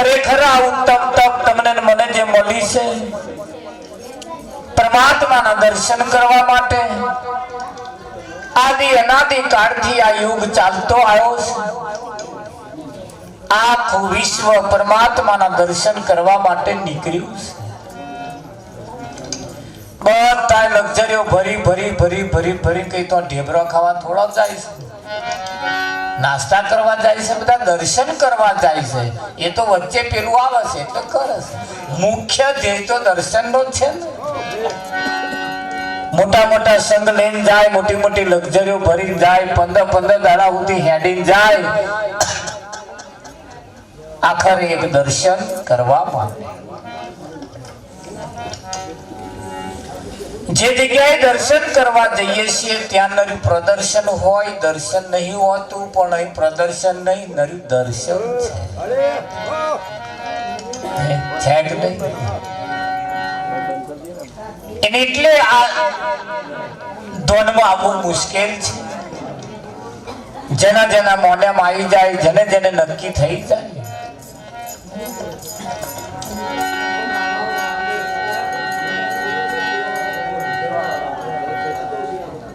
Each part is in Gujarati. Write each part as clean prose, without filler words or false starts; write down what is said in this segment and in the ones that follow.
ખરેખર આ ઉત્તમ તપ તમને મને જે મળી છે પરમાત્માના દર્શન કરવા માટે આદિ અનાદિ કાળથી આ યુગ ચાલતો આવ્યો છે। આખું વિશ્વ પરમાત્માના દર્શન કરવા માટે નીકળ્યું છે। બધા લક્ઝરીઓ ભરી ભરી ભરી ભરી ભરી કઈ તો ઢેબરો ખાવા થોડો જાય છે, નાસ્તા કરવા જાય છે, બધા દર્શન કરવા જાય છે। એ તો વચ્ચે પેલું આવે છે એટલે કરે છે, મુખ્ય ધ્યેય તો દર્શનનો જ છે ને। મોટા મોટા સંઘ લઈને જાય, મોટી મોટી લક્ઝરીઓ ભરી જાય, 15 દાડા સુધી હેડીને જાય, આખરે એક દર્શન કરવા માટે। જે જગ્યાએ દર્શન કરવા જઈએ છીએ ત્યાં નરું પ્રદર્શન હોય, દર્શન નહીં હોતું, પણ અહીં પ્રદર્શન નહીં નરું દર્શન છે કે નહીં? એટલે આ ધોનમાં આવવું મુશ્કેલ છે। જેના જેના મોઢામાં આવી જાય, જેને જેને નક્કી થઈ જાય,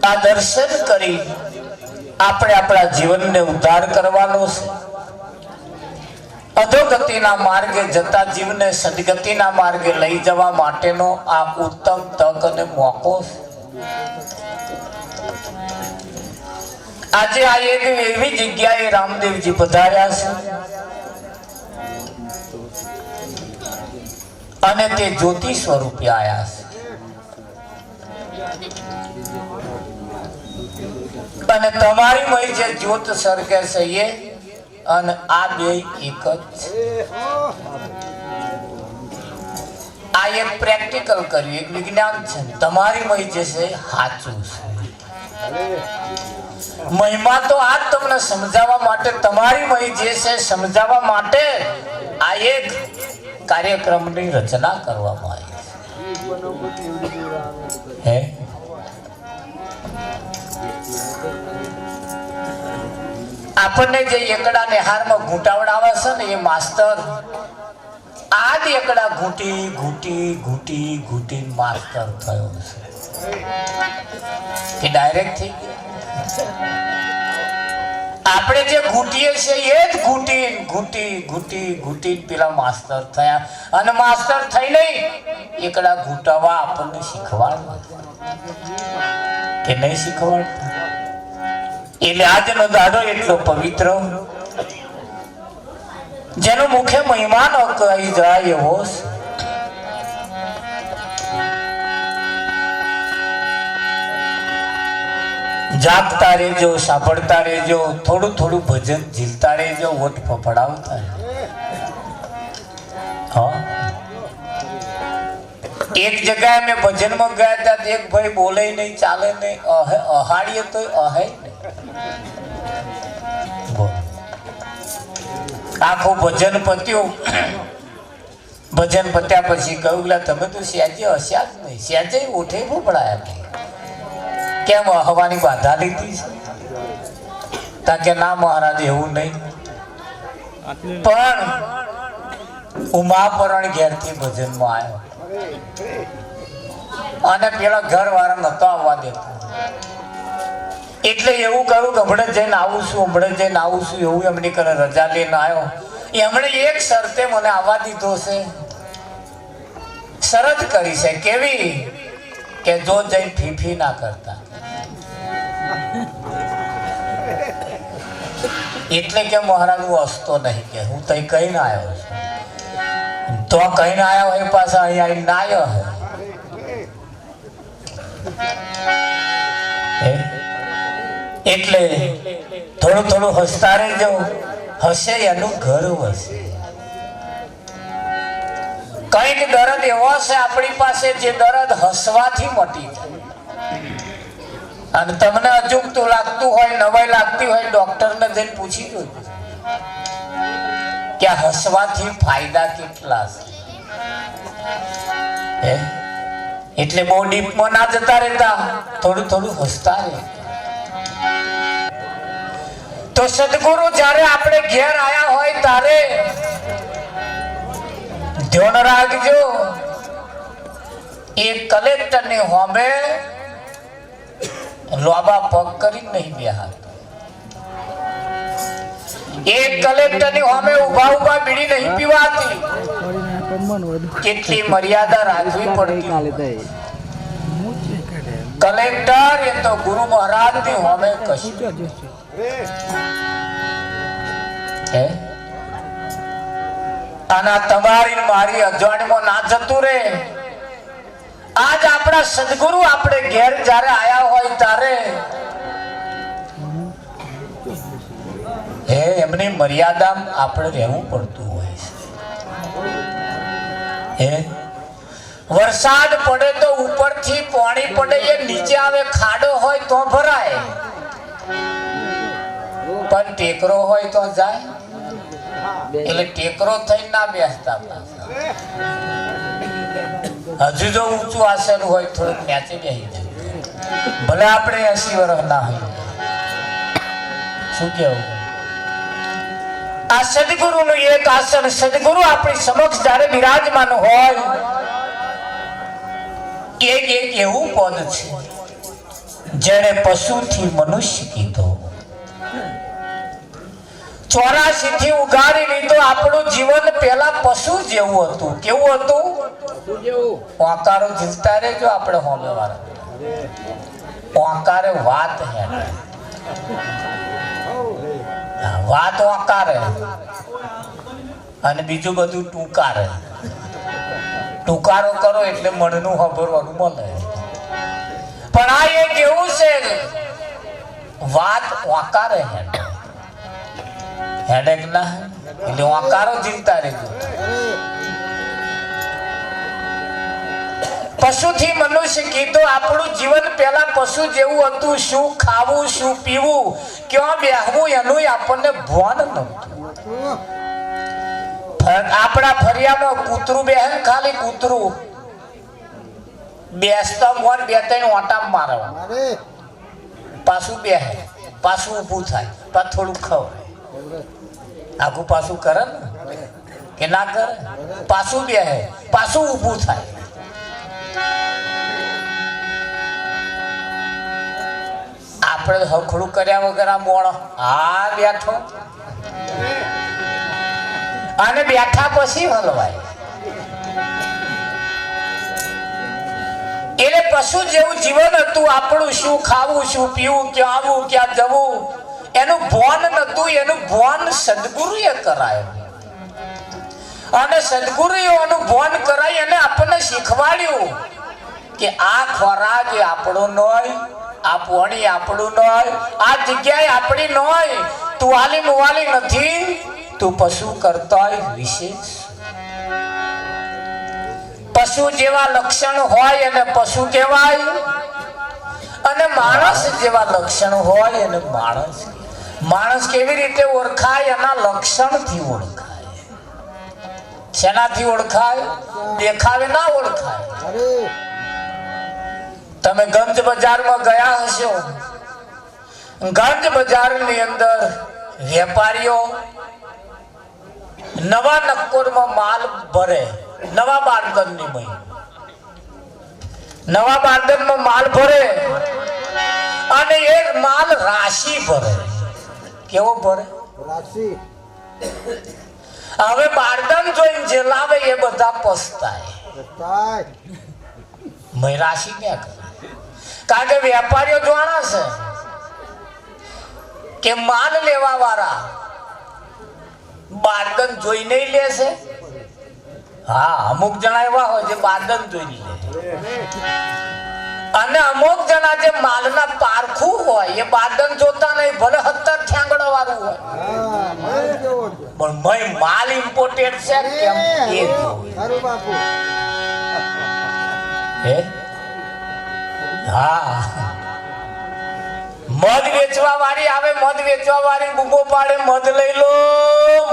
આ દર્શન કરી આપણે આપણા જીવનને ઉદ્ધાર કરવાનો છે। અધોગતિના માર્ગે જતા જીવને સદગતિના માર્ગે લઈ જવા માટેનો આ ઉત્તમ તક અને મોકો છે। આજે આ એક એવી જગ્યાએ રામદેવજી પધાર્યા છે અને તે જ્યોતિ સ્વરૂપે આવ્યા છે અને તમારી મય જે જ્યોત સર્ગે છે એ અને આ બે એક જ છે। આ એક પ્રેક્ટિકલ કર્યું, એક વિજ્ઞાન છે। તમારી મય જે છે સાચું છે। મહિમા તો આ તમને સમજાવવા માટે, તમારી મય જે છે સમજાવવા માટે આ એક કાર્યક્રમની રચના કરવામાં આવી છે। આપણને જે એકડા નિહારમાં ઘૂંટાવડાવે છે ને એ માસ્ટર આ જ એકડા ઘૂંટી ઘૂંટી ઘૂંટી ઘૂંટી માસ્ટર થયો છે કે ડાયરેક્ટ થઈ ગયો। આપણે જે ઘૂંટીએ છીએ એ જ ઘૂંટી ઘૂંટી ઘૂંટી ઘૂંટી પેલા માસ્ટર થયા અને માસ્ટર થઈ નહીં એકડા ઘૂંટાવા આપણને શીખવાડવા કે નહીં શીખવાડતા? એટલે આજનો દાડો એટલો પવિત્ર, જેનો મુખ્ય મહિમાનો કહી જાય એવો જાગતા રહેજો, સાંભળતા રહેજો, થોડું થોડું ભજન ઝીલતા રહેજો, વોટ ફફડાવતા હા। એક જગ્યાએ મેં ભજનમાં ગયા હતા, એક ભાઈ બોલે નહીં, ચાલે નહીં, અહાડીએ તો અહે નહીં। આખું ભજન પત્યું, ભજન પત્યા પછી કહ્યું તમે તો સ્યાજે હસ્યા જ નહીં, સ્યાજે ઉઠે ફફડાયા નહીં, કેમ હવાની બાધા લીધી છે? તાકે ના મહારાજ એવું નહીં, પણ ઉમાપરણ ઘેરથી ભજનમાં આવ્યો અને પેલા ઘર વાળા નતો આવવા દેતો, એટલે એવું કહ્યું કે હમણાં જઈને આવું છું, હમણાં જઈને આવું છું, એવું એમની કરે રજા લઈને આવ્યો। એમણે એક શરતે મને આવવા દીધો છે, શરત કરી છે, કેવી કે જો જઈ ફીફી ના કરતા। એટલે કે મહારાજ હું હસતો નહીં, કે હું તઈ કહીને આવ્યો છું, તો કહીને આવ્યો હોય પાછા અહીંયા આવીને ના આવ્યો હે। એટલે થોડું થોડું હસતા રહેજો, હસે એનું ઘર વસે। કઈક દર્દ એવો છે આપણી પાસે જે દર્દ હસવાથી મટી જાય, અને તમને અજુગતું લાગતું હોય, નવાઈ લાગતી હોય, ડોક્ટરને જઈને પૂછી જોજો કે હસવાથી ફાયદા કેટલા છે। એટલે બહુ ડીપમાં ના જતા રહેતા, થોડું થોડું હસતા રહે। તો સદગુરુ જ્યારે આપણે ઘેર આયા હોય ત્યારે ધ્યાન રાખજો, એ કલેક્ટર ની હોમે લોબા પગ કરી નહીં બેહાતો. એક કલેક્ટર ની હોમે ઉભા ઉભા બીડી નહીં પીવાતી. કેટલી મર્યાદા રાખવી પડતી. કલેક્ટર એ તો ગુરુ મહારાજ ની હોમે કશું આના તમારી મારી અજવાણીમાં ના જતું રે. આજ આપણા સદગુરુ આપણે ઘેર જ્યારે આયા હોય ત્યારે એમની મર્યાદા આપણે રહેવું પડતું હોય છે. વરસાદ પડે તો ઉપરથી પાણી પડે, એ નીચે આવે ખાડો હોય તો ભરાય, પણ ટેકરો હોય તો જાય. એટલે ટેકરો થઈ ના બેસતા. હજુ જો ઊંચું આસન હોય થોડુંક નેચે બેસી જાય, ભલે આપણે 80 વર્ષ ના હોય. શું કેવું? આ સદગુરુ નું એક આસન, સદગુરુ આપણી સમક્ષ જયારે બિરાજમાન હોય, એક એવું પદ છે જેને પશુથી મનુષ્ય કીધો. 84 થી ઉગાડી લીધો. આપણું જીવન પેલા પશુ જેવું હતું. કેવું હતું? ઓંકારો જીવતા રહેજો આપણે હોમે વાળા. ઓંકારે વાત હેડે, વાત ઓંકારે, અને બીજું બધું ટૂંકારે. ટૂંકારો કરો એટલે મનનું ખબરવાનું મળે. પણ આ એક એવું છે, વાત ઓંકારે હેડે. હેડેક ના એટલે ઓંકારો જીવતા રહેજો. પશુથી મનુષ્ય કીધું. આપણું જીવન પેલા પશુ જેવું હતું. શું ખાવું, શું પીવું, ક્યાં બેહવું, એનું આપણને ભાન નહોતું. આપણા ફરિયામાં કૂતરું બેહે, ખાલી કૂતરું બેસતા મોર 2-3 ઓટા મારવા, પાછું બેહે, પાછું ઊભું થાય, પાછું થોડું ખવાય. આખું પાછું કરે ને કે ના કરે? પાછું બેહે, પાછું ઊભું થાય. આપણે હખડું કર્યા વગર આ મોણ હા બેઠો, અને બેઠા પછી હલવાય. એટલે પશુ જેવું જીવન હતું આપણું. શું ખાવું, શું પીવું, ક્યાં આવવું, ક્યાં જવું, એનું ભાન નતું. એનું ભાન સદગુરુએ કરાયું, અને સદગુરુએ એનું ભાન કરાય અને આપણને શીખવાડ્યું કે આ ખોરાક એ આપણો નોય, આ પાણી આપણું નોય, આ જગ્યાએ આપણી નોય. તું આલી મુવાલી નથી, તું પશુ કરતા વિશેષ. પશુ જેવા લક્ષણ હોય અને પશુ કહેવાય, અને માણસ જેવા લક્ષણ હોય અને માણસ. માણસ કેવી રીતે ઓળખાય? એના લક્ષણથી ઓળખાય. શેનાથી ઓળખાય? દેખાવે ના ઓળખાય. તમે ગંજ બજારમાં ગયા હશો. ગંજ બજારની અંદર વેપારીઓ નવા નક્કોરમાં માલ ભરે. નવા બારદનની મહી નવા બારદનમાં માલ ભરે, અને એક માલ રાશિ ભરે. કેવો ભરે? રાશિ. હવે બારદન જોઈને જે લાવે એ બધા પસ્તાય. મય રાશિ ક્યાં કરે? કારણ કે વેપારીઓ જાણે છે કે માલ લેવા વાળા બારદન જોઈને લેશે. હા, અમુક જણા એવા હોય જે બારદન જોઈને લે, અને અમુક જણા જે માલના પારખું હોય એ બારદન જોતા નહીં, ભલે 70 ઠેંગડો વાળું હોય, પણ મય માલ ઇમ્પોર્ટેડ છે કેમ એ હા. મધ વેચવા વાળી આવે, મધ વેચવા વાળી બૂમો પાડે, મધ લઈ લો,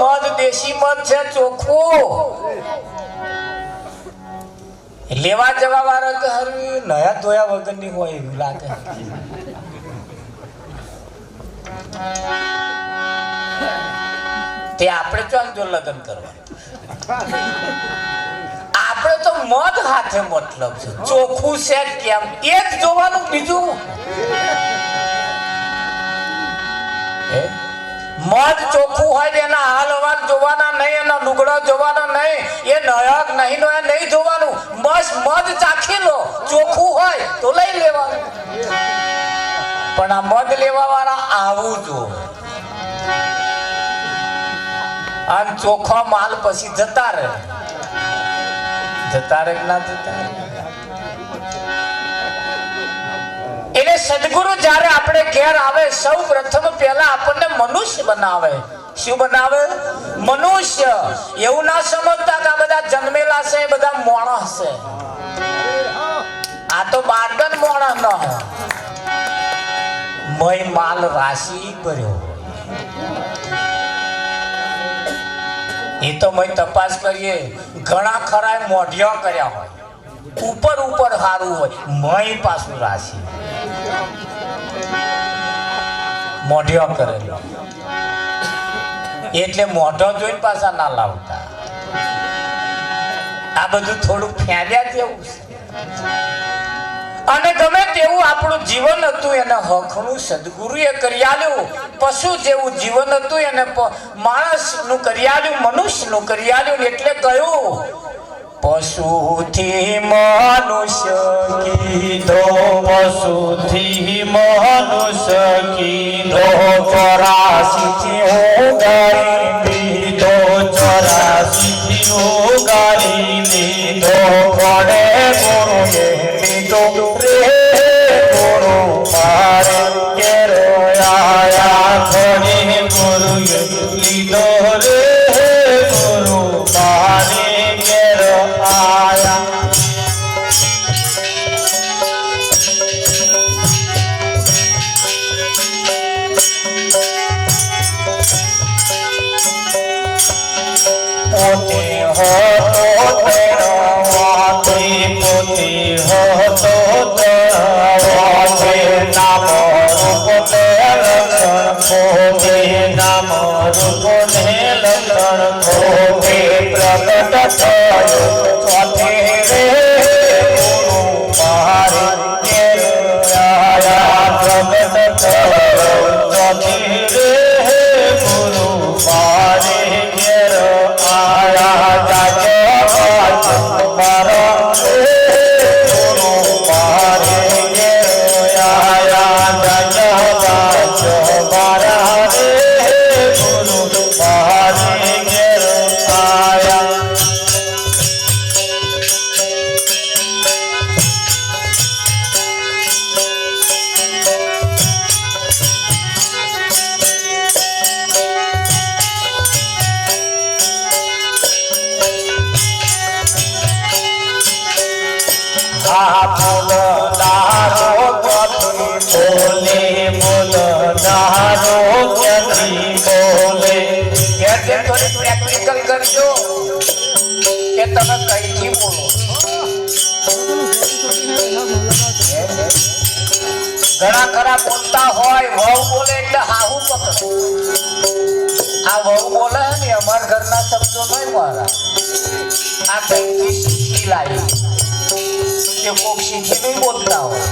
મધ દેશી મધ છે, ચોખ્ખું. લેવા જવા વાળા કે હરવી નયા ધોયા વગરની હોય એવું લાગે. તે આપણે ચોન જો લગ્ન કરવા મધ હાથે મતલબ છે, ચોખ્ખું છે કેમ એ જ જોવાનું. બીજું મધ ચોખ્ખું હોય એના હાલવાલ જોવાના નહીં, એના લુગડા જોવાના નહીં, એ નયક નહીં નો નહીં જોવાનું. બસ મધ ચાખી લો, ચોખ્ખું હોય તો લઈ લેવાનું. પણ આ મધ લેવા વાળા આવું જોવે, અને ચોખ્ખો માલ પછી જતા રહે. જતા રહે ના જતા રહે. એટલે સદગુરુ જ્યારે આપણે ઘેર આવે સૌ પ્રથમ પહેલા આપણને મનુષ્ય બનાવે. શું બનાવે? મનુષ્ય. એવું ના સમજતા કે આ બધા જન્મેલા છે એ બધા માણસ છે. આ તો બારડન માણસ ન હોય, મય માલ રાશિ કર્યો. એ તો મય તપાસ કરીએ, ઘણા ખરા મોઢિયા કર્યા હોય, ઉપર ઉપર સારું હોય, મય પાછું રાશિ મોઢિયા કરેલો. એટલે મોઢો જોઈને પાછા ના લાવતા. આ બધું થોડું ફેર્યા જેવું છે. અને ગમે તેવું આપણું જીવન હતું એને હકનું સદગુરુએ કરી આલ્યું. પશુ જેવું જીવન હતું એને માણસનું કરી આલ્યું, મનુષ્યનું કરી આલ્યું. એટલે કહ્યું પશુથી મનુષ્ય કીધો, પશુથી મનુષ્ય કીધો, 84 થી ઉગાડી દીધો, 84 થી ઉગાડી દીધો. પડે ગુરુએ લીધો રે ગુરુ મારે ઘેર આયા. પડે ગુરુએ લીધો રે ગુરુ મારે ઘેર આયા. પોતે હતો તેનો વાતે, પોતે હતો વાતે. નામ રૂપ ને લક્ષણ પોતે, નામ રૂપ ને લક્ષણ પોતે. પ્રગટ થયો ચોથે રે ગુરુ મારે ઘેર આયા. પ્રગટ થયો ચોથે રે ગુરુ મારે ઘેર આયા. જાજો મારા ગુરુ મારે ઘેર આયા. જાજો મારા ગુરુ મારે ઘેર આયા. બોલનારો ક્યાંથી બોલે, બોલનારો ક્યાંથી બોલે. થોડી પ્રેક્ટિકલ કરજો કે તમે કઈથી બોલો. ઘણા ખરા બોલતા હોય, વહુ બોલે એટલે હાહુ પકડે. આ વહુ બોલે ને અમારા ઘરના શબ્દો નહીં મારા, આ કઈથી શીખી લાવી કે કોક શીખી નહીં બોલતા હોય.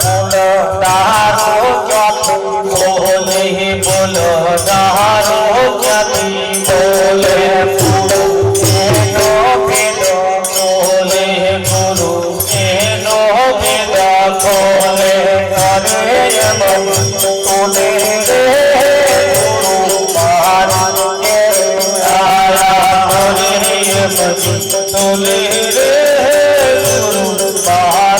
બોલનારો ક્યાંથી બોલે, બોલનારો ક્યાંથી બોલે. એનો ભેદ ખોલે ગુરુ, એનો ભેદ ખોલે. અરે એમ ખોલે રે ગુરુ મારા ઘેર આયા. અરે એમ ખોલે રે ગુરુ મારા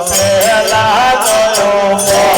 પેલા ગયો